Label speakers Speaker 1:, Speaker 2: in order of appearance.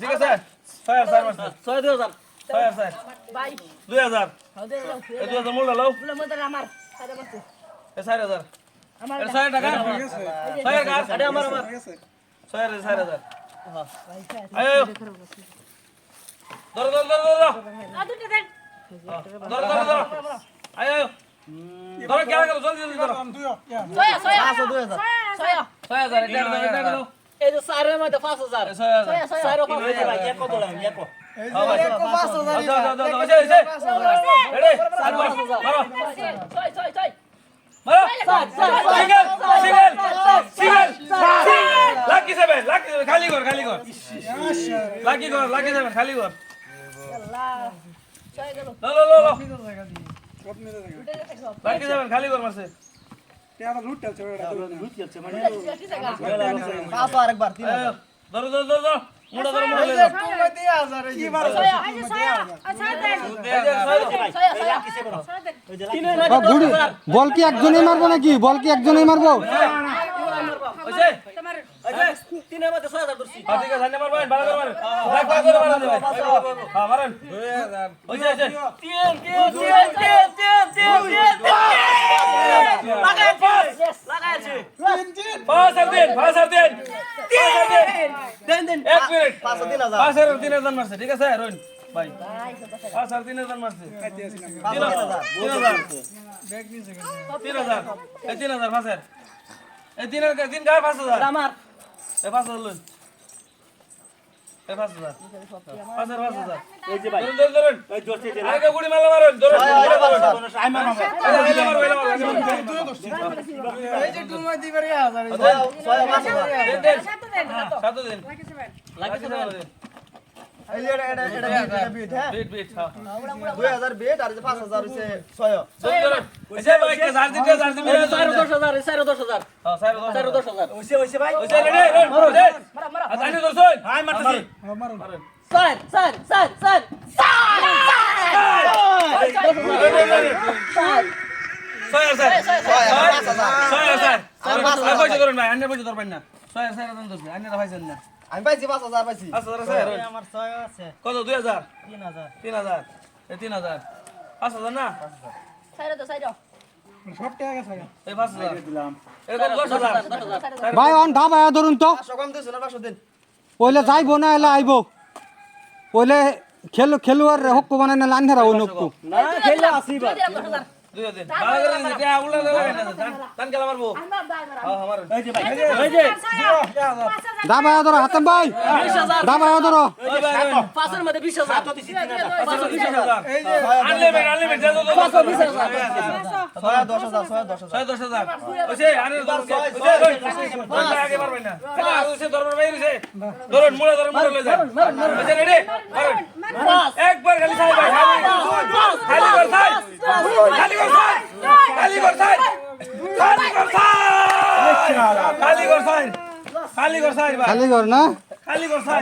Speaker 1: ঠিক আছে 6,000 মারছে 6,000 6,000 2,000 এই 2,000 মূল্য লাও এ 4,000 এর 6 টাকা 6 টাকা আরে আমার 6,000 আয় ধরো আয় ধরো কেন গেল জলদি ধরো 6,000 এটা দাও
Speaker 2: এই যে 4 এর মধ্যে 5,000 6 ভাই এক কত দাম এক
Speaker 1: খালি কর মারছে
Speaker 3: আরেকবার
Speaker 1: ধরো মুড়া ধরো
Speaker 4: বল কি একজনই মারবো নাকি বল কি একজনই মারবো
Speaker 1: মারছে ঠিক আছে রোহিন ভাই 3,000 মারছে 3,000 এই 3,000 ফাঁসের এই 3 গায়ে 5,000
Speaker 2: আমার
Speaker 1: এই 5,000 লই এই 5,000 5,000
Speaker 2: এই যে ভাই
Speaker 1: ধরুন
Speaker 2: এই জোরছে যে
Speaker 1: আগে গুড়ি মারলে মারুন ধরুন
Speaker 2: আই মারো
Speaker 3: এই যে টুমাই দিবারে 1000
Speaker 1: সাত দিন
Speaker 2: লাগিছে
Speaker 3: এই যে এটা বিট হ্যাঁ
Speaker 1: বিট হ্যাঁ
Speaker 3: 2000 বিট আর 5000 হইছে 6
Speaker 1: ধরুন এসে ভাই কে জার দিতে
Speaker 2: 10,000 10,000
Speaker 1: হ্যাঁ
Speaker 2: 10,000
Speaker 3: হইছে ভাই
Speaker 1: ওইছে রেডি মারো মারো আতানি ধরছুন
Speaker 2: আই মারতাছি
Speaker 1: মারুন
Speaker 2: স্যার
Speaker 3: আমি পাইছি 5000 পাইছি
Speaker 4: আমার 6 আছে
Speaker 1: কত 2,000
Speaker 4: 3,000
Speaker 1: 3,000 এই 3,000 5,000 না
Speaker 4: সব টাকা গেছে
Speaker 1: এই 5,000 দিলাম এরকম 10,000
Speaker 4: ভাই অন ধাবা ধরুন তো
Speaker 3: 500 কম দিছ না 500 দিন
Speaker 4: ওইলে যাইবো না এলে আইবো ওইলে খেলুয়ার হক্কু বানাই না লাইনহারা ওই নক্কু
Speaker 2: না খেলে আসিবা
Speaker 1: 2 দিন ভালো করে দিন এটা উল্লা লাগে না টান খেলা মারবো হ্যাঁ মারুন
Speaker 2: এই যে ভাই এই যে
Speaker 4: ধাবা ধরো হাতেম ভাই ধাবা ধরো
Speaker 1: ওই ভাই
Speaker 2: 5 এর মধ্যে 20,000 তো দিছি
Speaker 1: 5,000 আনলিমিটেড যা যা
Speaker 2: 20,000
Speaker 3: 6 10000 6 10000
Speaker 1: 10,000 ওইছে আনের ওইছে আগে মারবেন না ওইছে দরবার বাইরে ধরুন মুড়া ধরুন মুড়া লয়ে যান ওইছে রেডি মারুন একবার খালি সাই ভাই খালি কর সাই খালি কর সাই খালি কর সাই খালি কর সাই খালি কর সাই খালি কর সাই ভাই
Speaker 4: খালি ঘর না
Speaker 1: খালি কর সাই